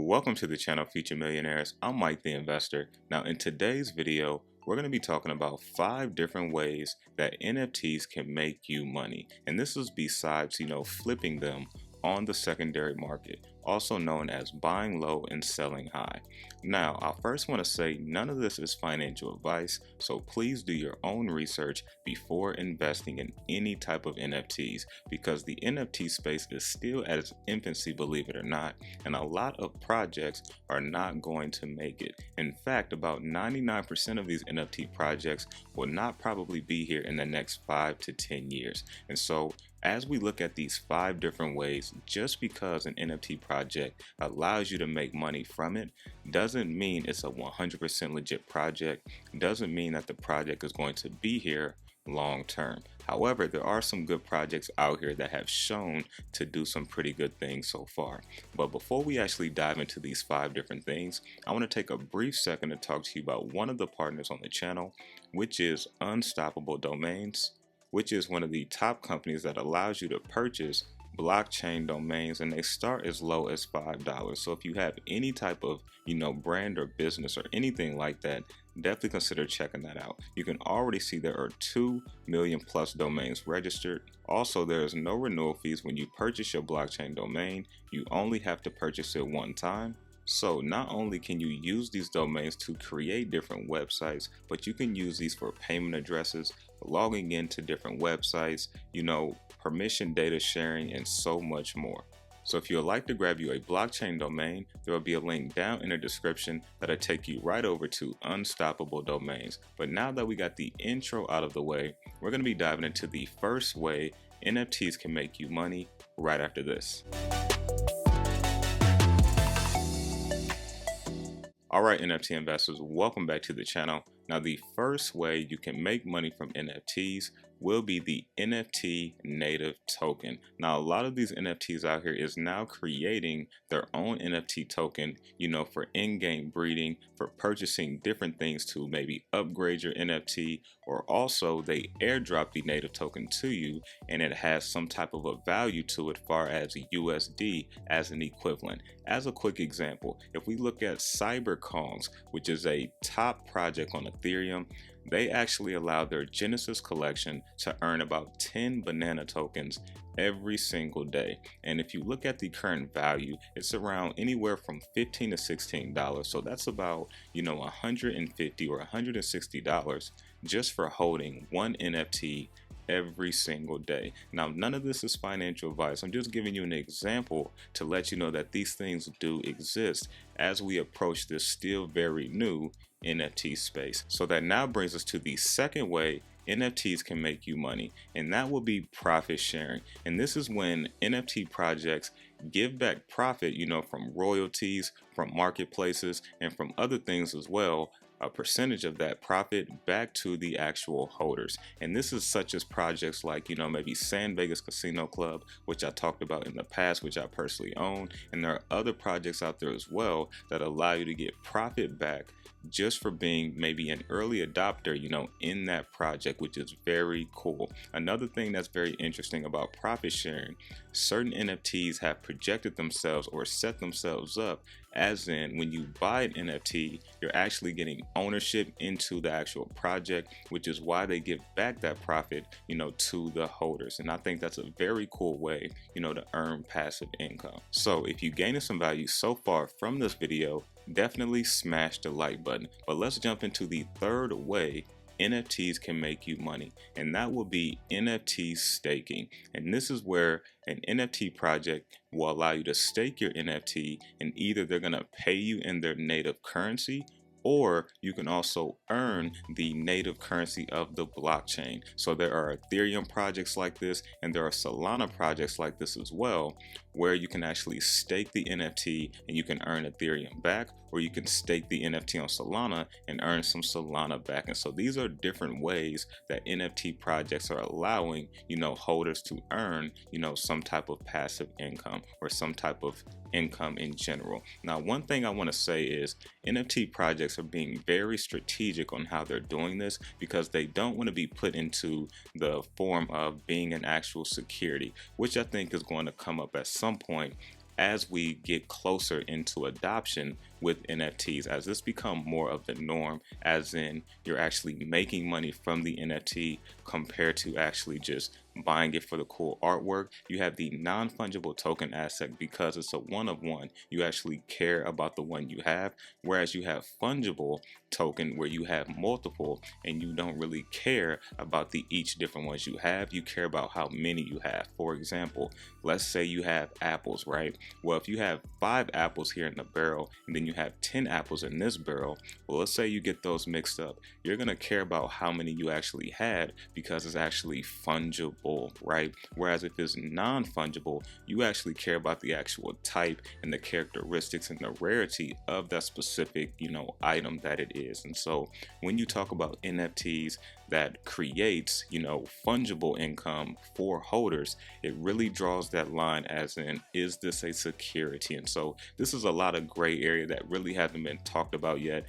Welcome to the channel Future Millionaires. I'm Mike the Investor. Now in today's video, we're going to be talking about 5 different ways that NFTs can make you money. And this is besides, flipping them on the secondary market, also known as buying low and selling high. Now, I first want to say none of this is financial advice, so please do your own research before investing in any type of NFTs, because the NFT space is still at its infancy, believe it or not, and a lot of projects are not going to make it. In fact, about 99% of these NFT projects will not probably be here in the next 5 to 10 years. And so as we look at these 5 different ways, just because an NFT project allows you to make money from it doesn't mean it's a 100% legit project, doesn't mean that the project is going to be here long term. However, there are some good projects out here that have shown to do some pretty good things so far. But before we actually dive into these 5 different things, I want to take a brief second to talk to you about one of the partners on the channel, which is Unstoppable Domains, which is one of the top companies that allows you to purchase blockchain domains, and they start as low as $5. So if you have any type of brand or business or anything like that, definitely consider checking that out. You can already see there are 2 million plus domains registered. Also, there is no renewal fees when you purchase your blockchain domain. You only have to purchase it one time. So not only can you use these domains to create different websites, but you can use these for payment addresses, logging into different websites, permission data sharing, and so much more. So if you would like to grab you a blockchain domain, there will be a link down in the description that'll take you right over to Unstoppable Domains. But now that we got the intro out of the way, we're going to be diving into the first way NFTs can make you money right after this. Alright, NFT investors, welcome back to the channel. Now, the first way you can make money from NFTs will be the NFT Native Token. Now, a lot of these NFTs out here is now creating their own NFT token, for in-game breeding, for purchasing different things to maybe upgrade your NFT, or also they airdrop the native token to you and it has some type of a value to it, far as USD as an equivalent. As a quick example, if we look at 𝗖𝗢𝗏𝗏, which is a top project on Ethereum, they actually allow their Genesis collection to earn about 10 banana tokens every single day. And if you look at the current value, it's around anywhere from $15 to $16. So that's about, $150 or $160 just for holding one NFT every single day. Now, none of this is financial advice. I'm just giving you an example to let you know that these things do exist as we approach this still very new NFT space. So that now brings us to the second way NFTs can make you money, and that will be profit sharing. And this is when NFT projects give back profit, from royalties, from marketplaces, and from other things as well, a percentage of that profit back to the actual holders. And this is such as projects like, maybe San Vegas Casino Club, which I talked about in the past, which I personally own. And there are other projects out there as well that allow you to get profit back just for being maybe an early adopter, in that project, which is very cool. Another thing that's very interesting about profit sharing, certain NFTs have projected themselves or set themselves up as in when you buy an NFT, you're actually getting ownership into the actual project, which is why they give back that profit, to the holders. And I think that's a very cool way, to earn passive income. So if you gained some value so far from this video, definitely smash the like button. But let's jump into the third way NFTs can make you money, and that will be NFT staking. And this is where an NFT project will allow you to stake your NFT, and either they're going to pay you in their native currency, or you can also earn the native currency of the blockchain. So there are Ethereum projects like this, and there are Solana projects like this as well, where you can actually stake the NFT and you can earn Ethereum back, or you can stake the NFT on Solana and earn some Solana back. And so these are different ways that NFT projects are allowing, holders to earn, some type of passive income or some type of income in general. Now, one thing I want to say is NFT projects are being very strategic on how they're doing this, because they don't want to be put into the form of being an actual security, which I think is going to come up at some point as we get closer into adoption with NFTs, as this become more of the norm, as in you're actually making money from the NFT compared to actually just buying it for the cool artwork. You have the non-fungible token aspect because it's a one of one. You actually care about the one you have, whereas you have fungible token where you have multiple and you don't really care about the each different ones you have. You care about how many you have. For example, let's say you have apples, right? Well, if you have 5 apples here in the barrel and then you have 10 apples in this barrel, well, let's say you get those mixed up, you're gonna care about how many you actually had because it's actually fungible, right? Whereas if it's non-fungible, you actually care about the actual type and the characteristics and the rarity of that specific, item that it is. And so when you talk about NFTs that creates, fungible income for holders, it really draws that line as in, is this a security? And so this is a lot of gray area that really hasn't been talked about yet,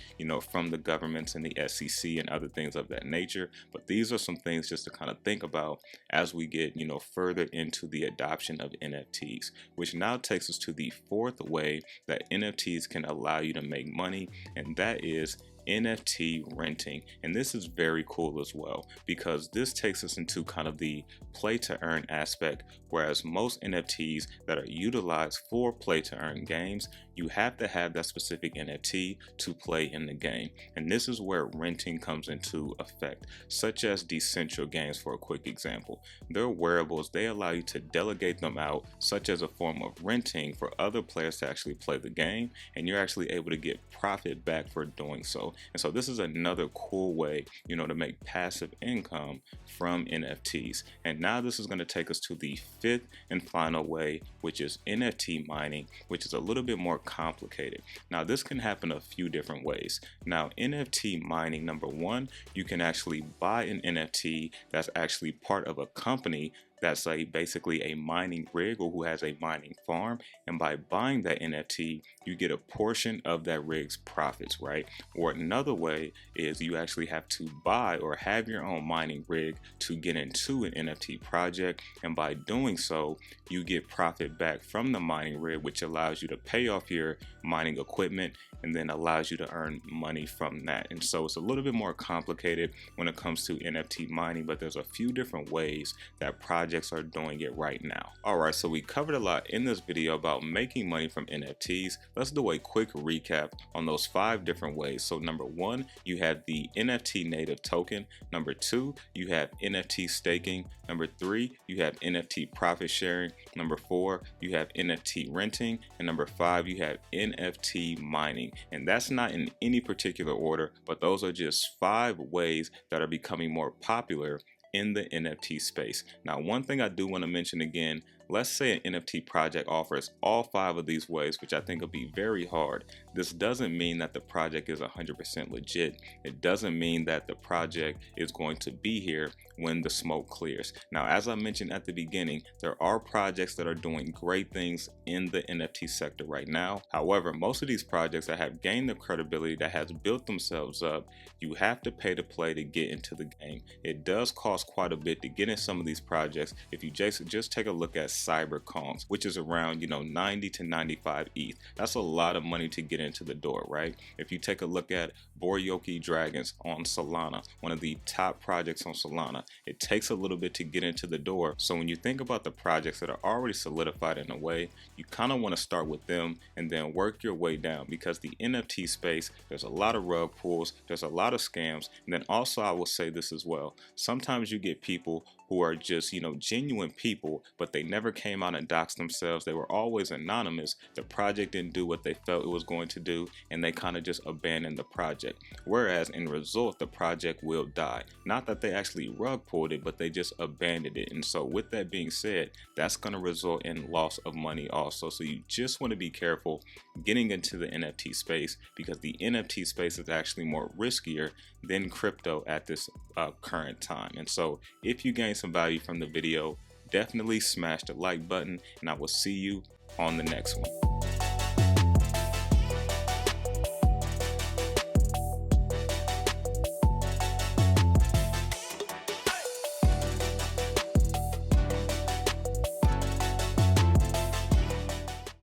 from the governments and the SEC and other things of that nature. But these are some things just to kind of think about as we get, further into the adoption of NFTs, which now takes us to the 4th way that NFTs can allow you to make money, and that is NFT renting. And this is very cool as well because this takes us into kind of the play to earn aspect, whereas most NFTs that are utilized for play to earn games, you have to have that specific NFT to play in the game. And this is where renting comes into effect, such as Decentral games. For a quick example, their wearables, they allow you to delegate them out, such as a form of renting for other players to actually play the game, and you're actually able to get profit back for doing so. And so this is another cool way, to make passive income from NFTs. And now this is going to take us to the 5th and final way, which is NFT mining, which is a little bit more complicated. Now this can happen a few different ways. Now NFT mining, number one, you can actually buy an NFT that's actually part of a company that's basically a mining rig or who has a mining farm, and by buying that NFT you get a portion of that rig's profits, right? Or another way is you actually have to buy or have your own mining rig to get into an NFT project, and by doing so you get profit back from the mining rig, which allows you to pay off your mining equipment and then allows you to earn money from that. And so it's a little bit more complicated when it comes to NFT mining, but there's a few different ways that projects are doing it right now. Alright, so we covered a lot in this video about making money from NFTs. Let's do a quick recap on those 5 different ways. So number 1, you have the NFT Native Token. Number 2, you have NFT Staking. Number 3, you have NFT Profit Sharing. Number 4, you have NFT Renting. And number 5, you have NFT Mining. And that's not in any particular order, but those are just 5 ways that are becoming more popular in the NFT space. Now, one thing I do want to mention again, let's say an NFT project offers all 5 of these ways, which I think will be very hard. This doesn't mean that the project is 100% legit. It doesn't mean that the project is going to be here when the smoke clears. Now, as I mentioned at the beginning, there are projects that are doing great things in the NFT sector right now. However, most of these projects that have gained the credibility, that has built themselves up, you have to pay to play to get into the game. It does cost quite a bit to get in some of these projects. If you just take a look at 𝗧𝗢𝗠𝗧𝗢𝗠, which is around 90 to 95 ETH. That's a lot of money to get into the door, right? If you take a look at Boryoki Dragons on Solana, one of the top projects on Solana, it takes a little bit to get into the door. So when you think about the projects that are already solidified in a way, you kind of want to start with them and then work your way down, because the NFT space, there's a lot of rug pulls, there's a lot of scams. And then also I will say this as well, sometimes you get people who are just genuine people, but they never came out and doxed themselves. They were always anonymous. The project didn't do what they felt it was going to do, and they kind of just abandoned the project, whereas in result the project will die. Not that they actually rug pulled it, but they just abandoned it. And so with that being said, that's going to result in loss of money also. So you just want to be careful getting into the NFT space, because the NFT space is actually more riskier than crypto at this current time. And so if you gain some value from the video, definitely smash the like button, and I will see you on the next one.